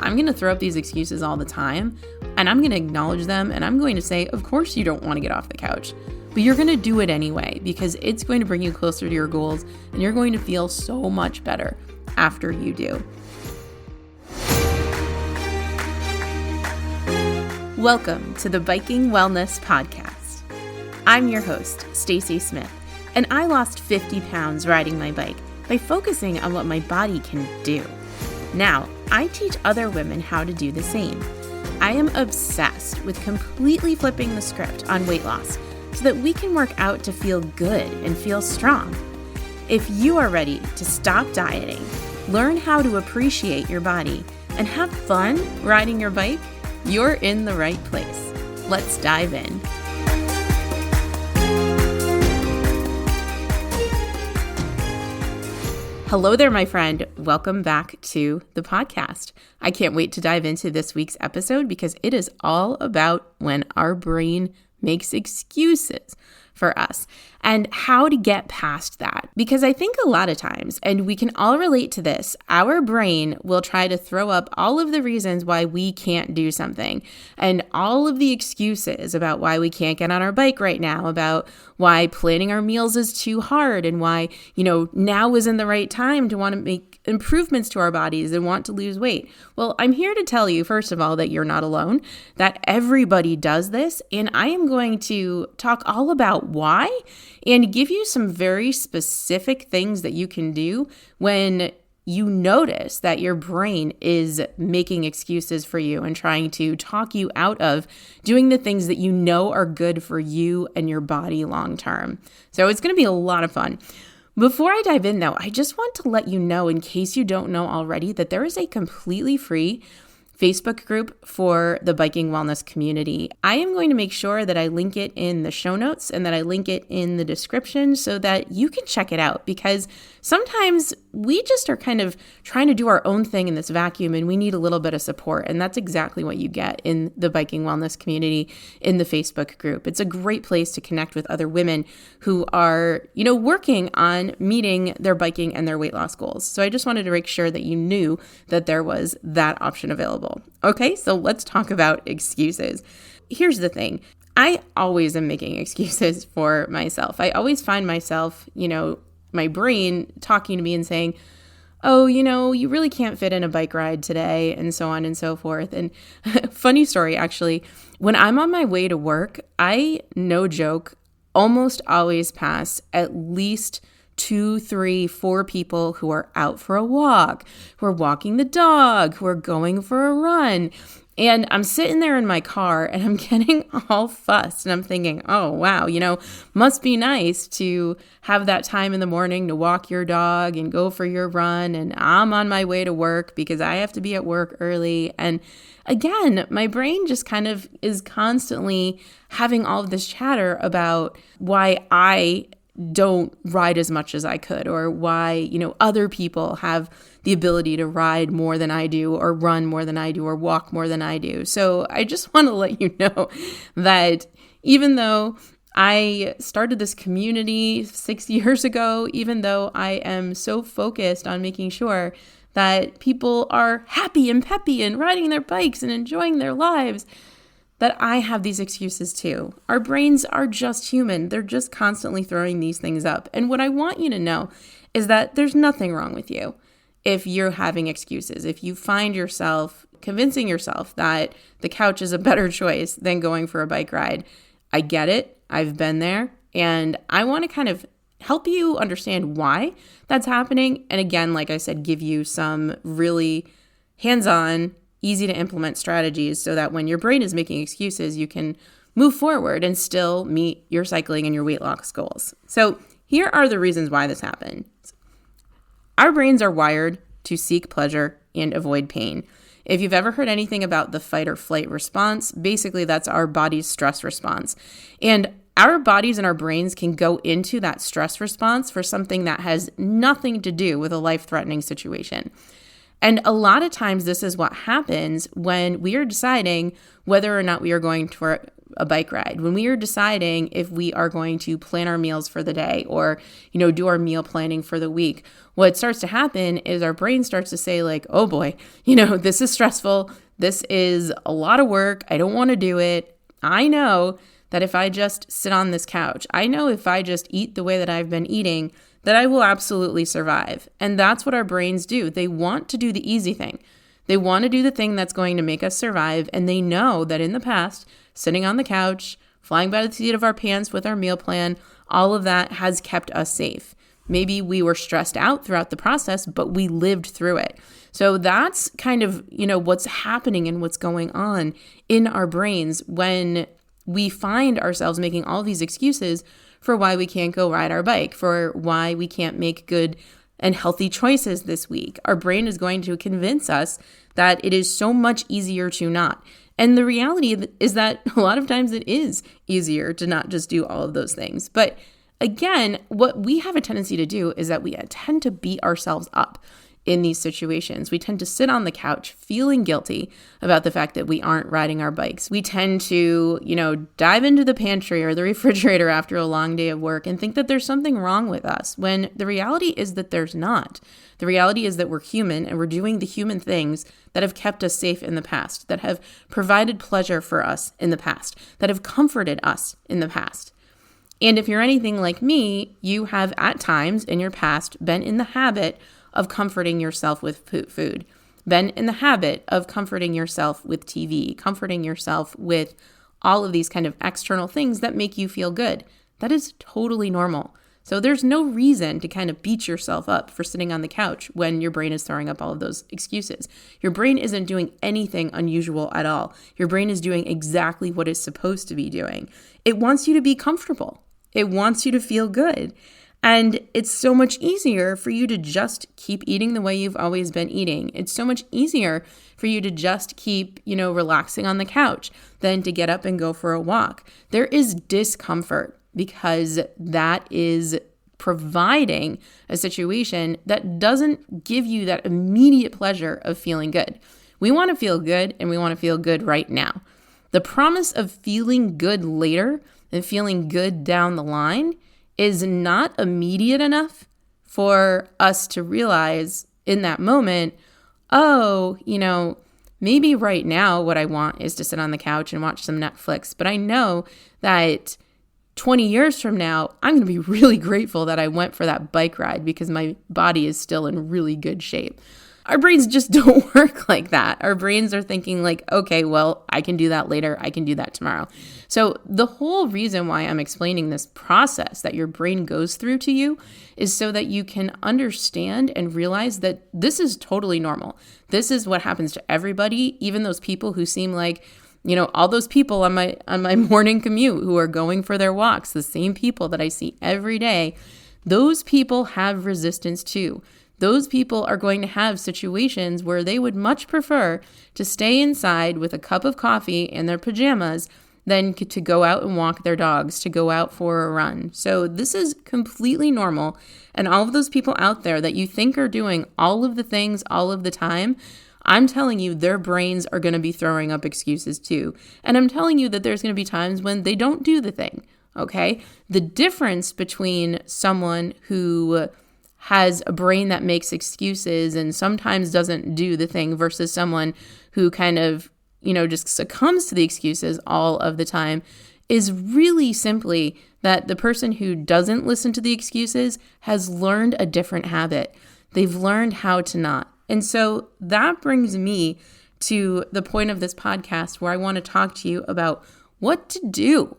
I'm going to throw up these excuses all the time, and I'm going to acknowledge them, and I'm going to say, of course you don't want to get off the couch, but you're going to do it anyway because it's going to bring you closer to your goals, and you're going to feel so much better after you do. Welcome to the Biking Wellness Podcast. I'm your host, Stacy Smith, and I lost 50 pounds riding my bike by focusing on what my body can do. Now, I teach other women how to do the same. I am obsessed with completely flipping the script on weight loss so that we can work out to feel good and feel strong. If you are ready to stop dieting, learn how to appreciate your body, and have fun riding your bike, you're in the right place. Let's dive in. Hello there, my friend. Welcome back to the podcast. I can't wait to dive into this week's episode because it is all about when our brain makes excuses for us and how to get past that. Because I think a lot of times, and we can all relate to this, our brain will try to throw up all of the reasons why we can't do something and all of the excuses about why we can't get on our bike right now, about why planning our meals is too hard and why, now isn't the right time to want to make improvements to our bodies and want to lose weight. Well, I'm here to tell you, first of all, that you're not alone, that everybody does this, and I am going to talk all about why and give you some very specific things that you can do when you notice that your brain is making excuses for you and trying to talk you out of doing the things that you know are good for you and your body long term. So it's going to be a lot of fun. Before I dive in, though, I just want to let you know, in case you don't know already, that there is a completely free Facebook group for the biking wellness community. I am going to make sure that I link it in the show notes and that I link it in the description so that you can check it out, because sometimes we just are kind of trying to do our own thing in this vacuum and we need a little bit of support. And that's exactly what you get in the biking wellness community in the Facebook group. It's a great place to connect with other women who are, working on meeting their biking and their weight loss goals. So I just wanted to make sure that you knew that there was that option available. Okay, so let's talk about excuses. Here's the thing. I always am making excuses for myself. I always find myself, my brain talking to me and saying, oh, you really can't fit in a bike ride today, and so on and so forth. And funny story, actually, when I'm on my way to work, I, no joke, almost always pass at least 2, 3, 4 people who are out for a walk, who are walking the dog, who are going for a run. And I'm sitting there in my car and I'm getting all fussed and I'm thinking, oh, wow, must be nice to have that time in the morning to walk your dog and go for your run. And I'm on my way to work because I have to be at work early. And again, my brain just kind of is constantly having all of this chatter about why I don't ride as much as I could, or why, other people have the ability to ride more than I do, or run more than I do, or walk more than I do. So I just want to let you know that even though I started this community 6 years ago, even though I am so focused on making sure that people are happy and peppy and riding their bikes and enjoying their lives, that I have these excuses too. Our brains are just human. They're just constantly throwing these things up. And what I want you to know is that there's nothing wrong with you if you're having excuses. If you find yourself convincing yourself that the couch is a better choice than going for a bike ride, I get it. I've been there. And I want to kind of help you understand why that's happening. And again, like I said, give you some really hands-on, easy to implement strategies so that when your brain is making excuses, you can move forward and still meet your cycling and your weight loss goals. So here are the reasons why this happens. Our brains are wired to seek pleasure and avoid pain. If you've ever heard anything about the fight or flight response, basically that's our body's stress response. And our bodies and our brains can go into that stress response for something that has nothing to do with a life-threatening situation. And a lot of times this is what happens when we are deciding whether or not we are going a bike ride, when we are deciding if we are going to plan our meals for the day or, do our meal planning for the week, what starts to happen is our brain starts to say like, oh boy, this is stressful. This is a lot of work. I don't want to do it. I know that if I just sit on this couch, I know if I just eat the way that I've been eating, that I will absolutely survive. And that's what our brains do. They want to do the easy thing. They want to do the thing that's going to make us survive. And they know that in the past, sitting on the couch, flying by the seat of our pants with our meal plan, all of that has kept us safe. Maybe we were stressed out throughout the process, but we lived through it. So that's kind of, what's happening and what's going on in our brains when we find ourselves making all these excuses for why we can't go ride our bike, for why we can't make good and healthy choices this week. Our brain is going to convince us that it is so much easier to not. And the reality is that a lot of times it is easier to not just do all of those things. But again, what we have a tendency to do is that we tend to beat ourselves up in these situations. We tend to sit on the couch feeling guilty about the fact that we aren't riding our bikes. We tend to, dive into the pantry or the refrigerator after a long day of work and think that there's something wrong with us, when the reality is that there's not. The reality is that we're human and we're doing the human things that have kept us safe in the past, that have provided pleasure for us in the past, that have comforted us in the past. And if you're anything like me, you have at times in your past been in the habit of comforting yourself with food, been in the habit of comforting yourself with TV, comforting yourself with all of these kind of external things that make you feel good. That is totally normal. So there's no reason to kind of beat yourself up for sitting on the couch when your brain is throwing up all of those excuses. Your brain isn't doing anything unusual at all. Your brain is doing exactly what it's supposed to be doing. It wants you to be comfortable. It wants you to feel good. And it's so much easier for you to just keep eating the way you've always been eating. It's so much easier for you to just keep, relaxing on the couch than to get up and go for a walk. There is discomfort because that is providing a situation that doesn't give you that immediate pleasure of feeling good. We want to feel good and we want to feel good right now. The promise of feeling good later and feeling good down the line is not immediate enough for us to realize in that moment, oh, maybe right now what I want is to sit on the couch and watch some Netflix. But I know that 20 years from now, I'm going to be really grateful that I went for that bike ride because my body is still in really good shape. Our brains just don't work like that. Our brains are thinking like, okay, well, I can do that later. I can do that tomorrow. So the whole reason why I'm explaining this process that your brain goes through to you is so that you can understand and realize that this is totally normal. This is what happens to everybody, even those people who seem like, all those people on my morning commute who are going for their walks, the same people that I see every day, those people have resistance too. Those people are going to have situations where they would much prefer to stay inside with a cup of coffee and their pajamas than to go out and walk their dogs, to go out for a run. So this is completely normal. And all of those people out there that you think are doing all of the things all of the time, I'm telling you, their brains are going to be throwing up excuses too. And I'm telling you that there's going to be times when they don't do the thing, okay? The difference between someone who has a brain that makes excuses and sometimes doesn't do the thing versus someone who kind of, just succumbs to the excuses all of the time is really simply that the person who doesn't listen to the excuses has learned a different habit. They've learned how to not. And so that brings me to the point of this podcast where I want to talk to you about what to do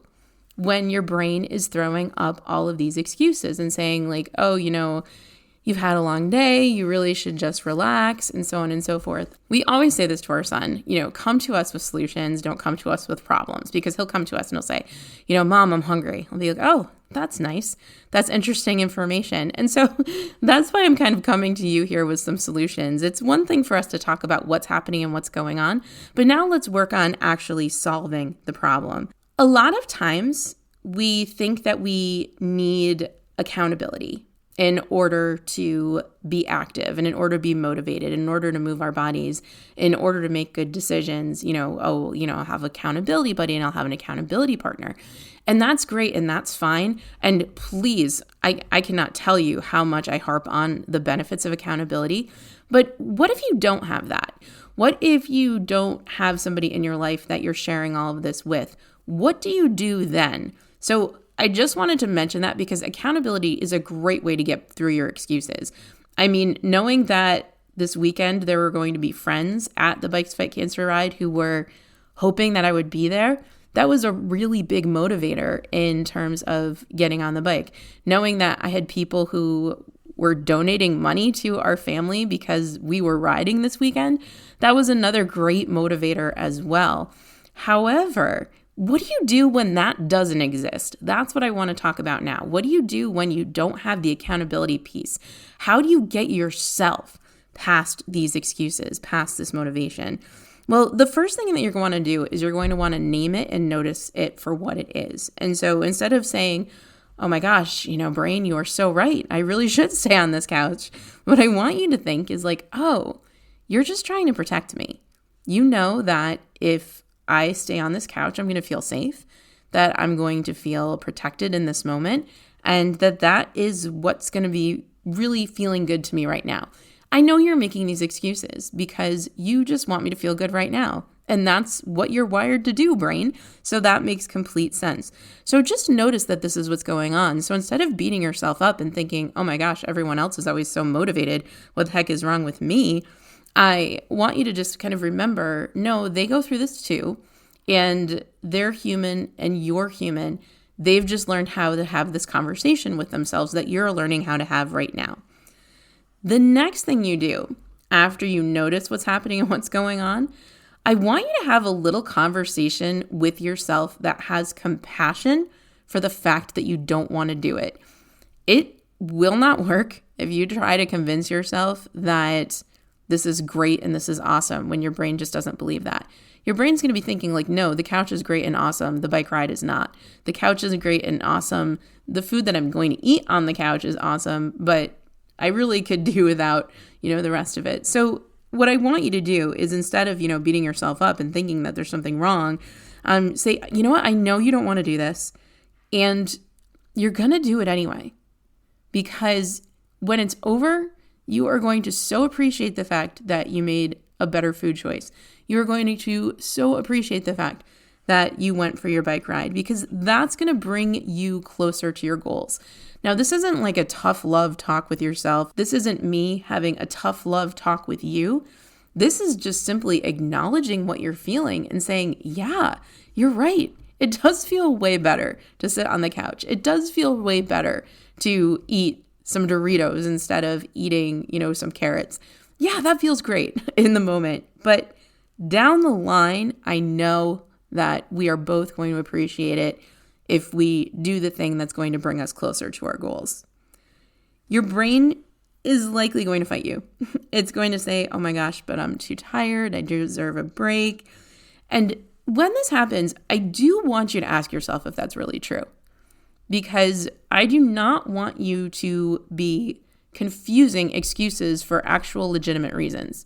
when your brain is throwing up all of these excuses and saying like, oh, you've had a long day, you really should just relax, and so on and so forth. We always say this to our son, come to us with solutions, don't come to us with problems, because he'll come to us and he'll say, Mom, I'm hungry. I'll be like, oh, that's nice. That's interesting information. And so that's why I'm kind of coming to you here with some solutions. It's one thing for us to talk about what's happening and what's going on, but now let's work on actually solving the problem. A lot of times we think that we need accountability. in order to be active and in order to be motivated, in order to move our bodies, in order to make good decisions. I'll have accountability buddy and I'll have an accountability partner. And that's great and that's fine. And please, I cannot tell you how much I harp on the benefits of accountability. But what if you don't have that? What if you don't have somebody in your life that you're sharing all of this with? What do you do then? So I just wanted to mention that because accountability is a great way to get through your excuses. I mean, knowing that this weekend there were going to be friends at the Bikes Fight Cancer ride who were hoping that I would be there, that was a really big motivator in terms of getting on the bike. Knowing that I had people who were donating money to our family because we were riding this weekend, that was another great motivator as well. However, what do you do when that doesn't exist? That's what I want to talk about now. What do you do when you don't have the accountability piece? How do you get yourself past these excuses, past this motivation? Well, the first thing that you're going to do is you're going to want to name it and notice it for what it is. And so instead of saying, oh my gosh, brain, you are so right, I really should stay on this couch, what I want you to think is like, oh, you're just trying to protect me. You know that if I stay on this couch, I'm going to feel safe, that I'm going to feel protected in this moment, and that is what's going to be really feeling good to me right now. I know you're making these excuses because you just want me to feel good right now. And that's what you're wired to do, brain. So that makes complete sense. So just notice that this is what's going on. So instead of beating yourself up and thinking, oh my gosh, everyone else is always so motivated, what the heck is wrong with me? I want you to just kind of remember, no, they go through this too. And they're human and you're human. They've just learned how to have this conversation with themselves that you're learning how to have right now. The next thing you do after you notice what's happening and what's going on, I want you to have a little conversation with yourself that has compassion for the fact that you don't want to do it. It will not work if you try to convince yourself that this is great and this is awesome when your brain just doesn't believe that. Your brain's going to be thinking like, no, the couch is great and awesome. The bike ride is not. The couch is great and awesome. The food that I'm going to eat on the couch is awesome, but I really could do without, the rest of it. So what I want you to do is instead of, beating yourself up and thinking that there's something wrong, say, you know what? I know you don't want to do this and you're going to do it anyway, because when it's over, you are going to so appreciate the fact that you made a better food choice. You are going to so appreciate the fact that you went for your bike ride, because that's going to bring you closer to your goals. Now, this isn't like a tough love talk with yourself. This isn't me having a tough love talk with you. This is just simply acknowledging what you're feeling and saying, yeah, you're right. It does feel way better to sit on the couch. It does feel way better to eat some Doritos instead of eating, some carrots. Yeah, that feels great in the moment. But down the line, I know that we are both going to appreciate it if we do the thing that's going to bring us closer to our goals. Your brain is likely going to fight you. It's going to say, oh my gosh, but I'm too tired. I deserve a break. And when this happens, I do want you to ask yourself if that's really true, because I do not want you to be confusing excuses for actual legitimate reasons.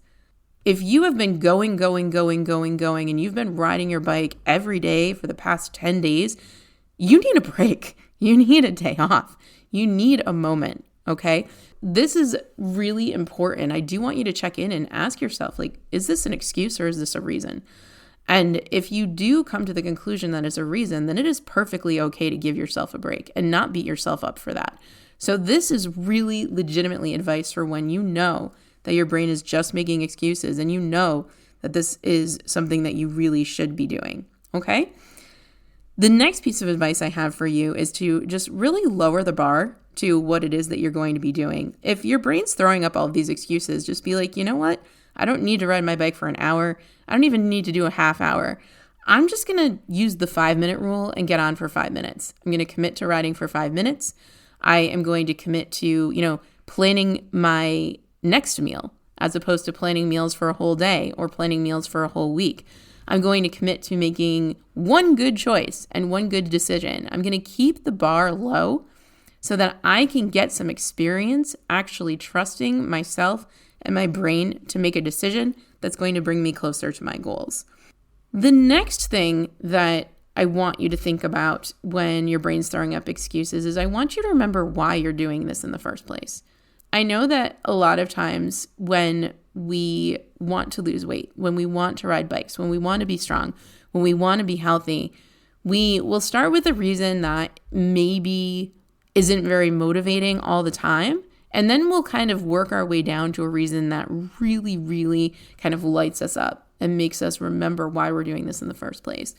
If you have been going, and you've been riding your bike every day for the past 10 days, you need a break. You need a day off. You need a moment, okay? This is really important. I do want you to check in and ask yourself, like, is this an excuse or is this a reason? And if you do come to the conclusion that it's a reason, then it is perfectly okay to give yourself a break and not beat yourself up for that. So this is really legitimately advice for when you know that your brain is just making excuses and you know that this is something that you really should be doing, okay? The next piece of advice I have for you is to just really lower the bar to what it is that you're going to be doing. If your brain's throwing up all of these excuses, just be like, you know what? I don't need to ride my bike for an hour. I don't even need to do a half hour. I'm just going to use the 5-minute rule and get on for 5 minutes. I'm going to commit to riding for 5 minutes. I am going to commit to, planning my next meal as opposed to planning meals for a whole day or planning meals for a whole week. I'm going to commit to making one good choice and one good decision. I'm going to keep the bar low so that I can get some experience actually trusting myself and my brain to make a decision that's going to bring me closer to my goals. The next thing that I want you to think about when your brain's throwing up excuses is I want you to remember why you're doing this in the first place. I know that a lot of times when we want to lose weight, when we want to ride bikes, when we want to be strong, when we want to be healthy, we will start with a reason that maybe isn't very motivating all the time. And then we'll kind of work our way down to a reason that really, really kind of lights us up and makes us remember why we're doing this in the first place.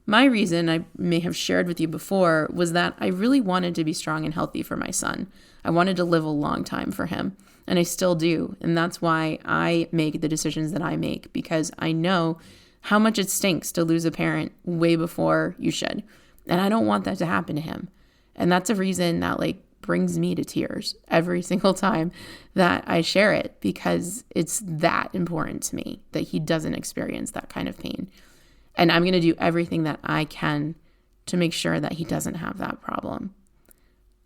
My reason, I may have shared with you before, was that I really wanted to be strong and healthy for my son. I wanted to live a long time for him, and I still do. And that's why I make the decisions that I make, because I know how much it stinks to lose a parent way before you should. And I don't want that to happen to him. And that's a reason that brings me to tears every single time that I share it, because it's that important to me that he doesn't experience that kind of pain. And I'm going to do everything that I can to make sure that he doesn't have that problem.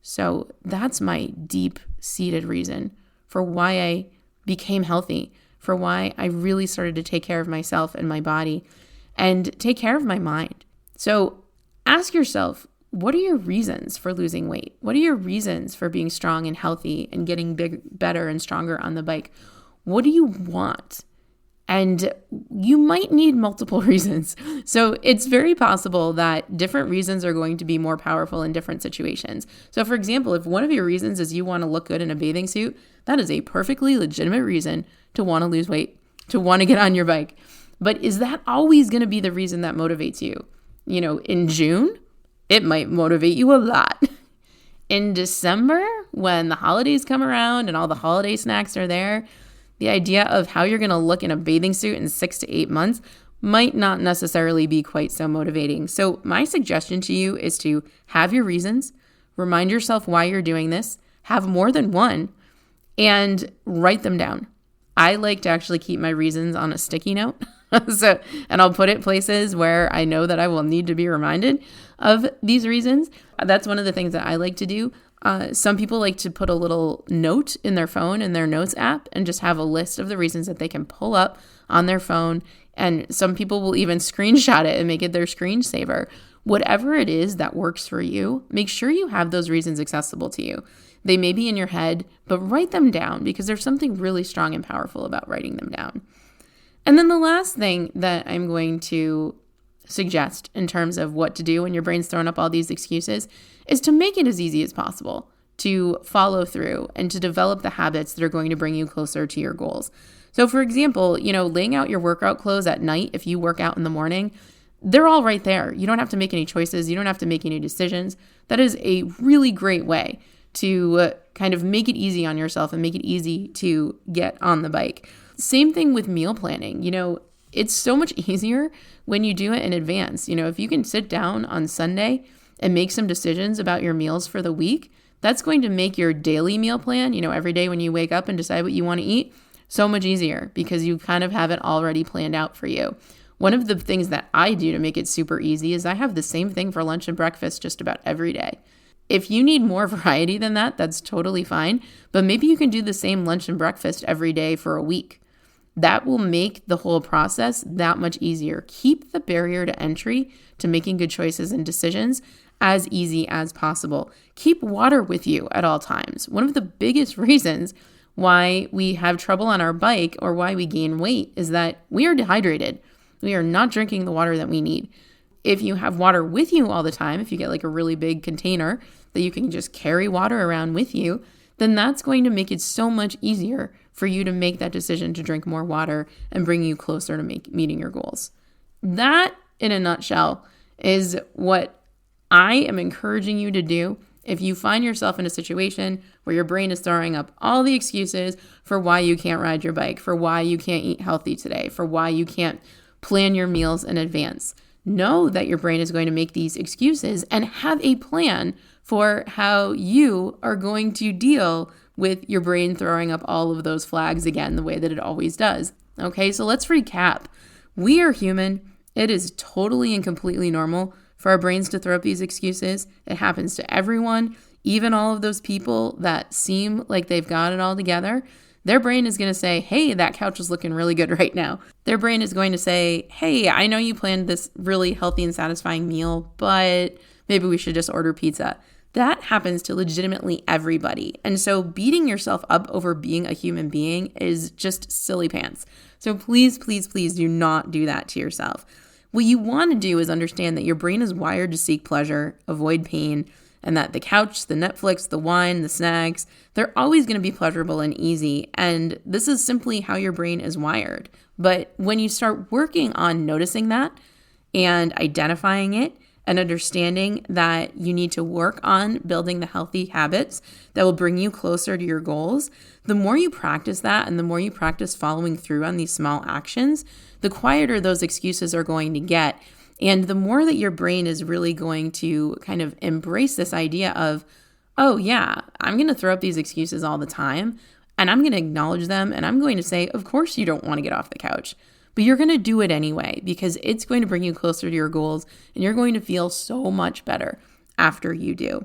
So that's my deep-seated reason for why I became healthy, for why I really started to take care of myself and my body and take care of my mind. So ask yourself, what are your reasons for losing weight? What are your reasons for being strong and healthy and getting better and stronger on the bike? What do you want? And you might need multiple reasons. So it's very possible that different reasons are going to be more powerful in different situations. So for example, if one of your reasons is you want to look good in a bathing suit, that is a perfectly legitimate reason to want to lose weight, to want to get on your bike. But is that always going to be the reason that motivates you? In June, it might motivate you a lot. In December, when the holidays come around and all the holiday snacks are there, the idea of how you're going to look in a bathing suit in 6 to 8 months might not necessarily be quite so motivating. So my suggestion to you is to have your reasons, remind yourself why you're doing this, have more than one, and write them down. I like to actually keep my reasons on a sticky note. And I'll put it places where I know that I will need to be reminded of these reasons. That's one of the things that I like to do. Some people like to put a little note in their phone, in their notes app, and just have a list of the reasons that they can pull up on their phone. And some people will even screenshot it and make it their screensaver. Whatever it is that works for you, make sure you have those reasons accessible to you. They may be in your head, but write them down, because there's something really strong and powerful about writing them down. And then the last thing that I'm going to suggest in terms of what to do when your brain's throwing up all these excuses is to make it as easy as possible to follow through and to develop the habits that are going to bring you closer to your goals. So for example, laying out your workout clothes at night, if you work out in the morning, they're all right there. You don't have to make any choices. You don't have to make any decisions. That is a really great way to kind of make it easy on yourself and make it easy to get on the bike. Same thing with meal planning. It's so much easier when you do it in advance. If you can sit down on Sunday and make some decisions about your meals for the week, that's going to make your daily meal plan, every day when you wake up and decide what you want to eat, so much easier, because you kind of have it already planned out for you. One of the things that I do to make it super easy is I have the same thing for lunch and breakfast just about every day. If you need more variety than that, that's totally fine. But maybe you can do the same lunch and breakfast every day for a week. That will make the whole process that much easier. Keep the barrier to entry to making good choices and decisions as easy as possible. Keep water with you at all times. One of the biggest reasons why we have trouble on our bike or why we gain weight is that we are dehydrated. We are not drinking the water that we need. If you have water with you all the time, if you get a really big container that you can just carry water around with you, then that's going to make it so much easier for you to make that decision to drink more water and bring you closer to meeting your goals. That, in a nutshell, is what I am encouraging you to do if you find yourself in a situation where your brain is throwing up all the excuses for why you can't ride your bike, for why you can't eat healthy today, for why you can't plan your meals in advance. Know that your brain is going to make these excuses and have a plan for how you are going to deal with your brain throwing up all of those flags again, the way that it always does. Okay, so let's recap. We are human. It is totally and completely normal for our brains to throw up these excuses. It happens to everyone. even all of those people that seem like they've got it all together, their brain is going to say, hey, that couch is looking really good right now. Their brain is going to say, hey, I know you planned this really healthy and satisfying meal, but maybe we should just order pizza. That happens to legitimately everybody. And so beating yourself up over being a human being is just silly pants. So please, please, please do not do that to yourself. What you want to do is understand that your brain is wired to seek pleasure, avoid pain, and that the couch, the Netflix, the wine, the snacks, they're always going to be pleasurable and easy. And this is simply how your brain is wired. But when you start working on noticing that and identifying it and understanding that you need to work on building the healthy habits that will bring you closer to your goals, the more you practice that and the more you practice following through on these small actions, the quieter those excuses are going to get. And the more that your brain is really going to kind of embrace this idea of, oh yeah, I'm going to throw up these excuses all the time and I'm going to acknowledge them and I'm going to say, of course you don't want to get off the couch, but you're going to do it anyway because it's going to bring you closer to your goals and you're going to feel so much better after you do.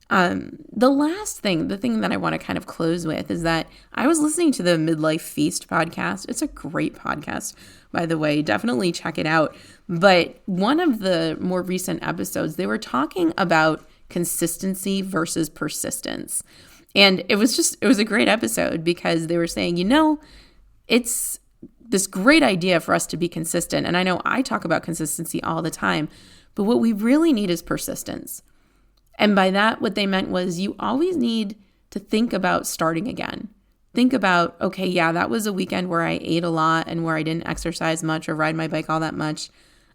The thing that I want to kind of close with is that I was listening to the Midlife Feast podcast. It's a great podcast, by the way. Definitely check it out. But one of the more recent episodes, they were talking about consistency versus persistence. And it was a great episode because they were saying, it's this great idea for us to be consistent. And I know I talk about consistency all the time, but what we really need is persistence. And by that, what they meant was you always need to think about starting again. Think about, okay, yeah, that was a weekend where I ate a lot and where I didn't exercise much or ride my bike all that much.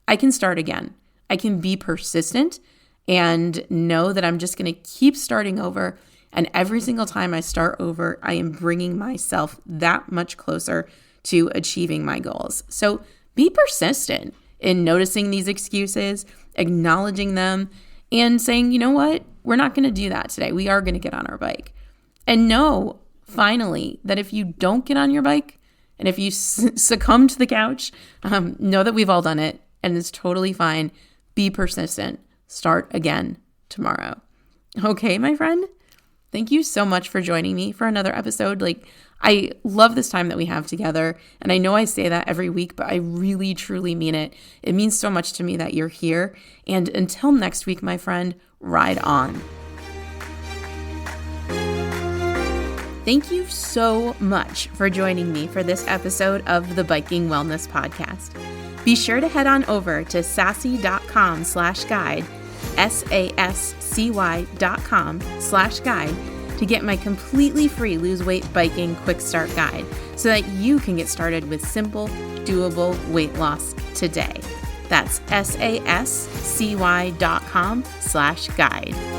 I can start again. I can be persistent and know that I'm just going to keep starting over. And every single time I start over, I am bringing myself that much closer to achieving my goals. So be persistent in noticing these excuses, acknowledging them, and saying, you know what, we're not going to do that today. We are going to get on our bike. And know, finally, that if you don't get on your bike and if you succumb to the couch, know that we've all done it and it's totally fine. Be persistent. Start again tomorrow. Okay, my friend? Thank you so much for joining me for another episode. I love this time that we have together. And I know I say that every week, but I really, truly mean it. It means so much to me that you're here. And until next week, my friend, ride on. Thank you so much for joining me for this episode of the Biking Wellness Podcast. Be sure to head on over to sassy.com/guide, SASCY.com/guide, to get my completely free Lose Weight Biking Quick Start Guide so that you can get started with simple, doable weight loss today. That's SASCY.com/guide.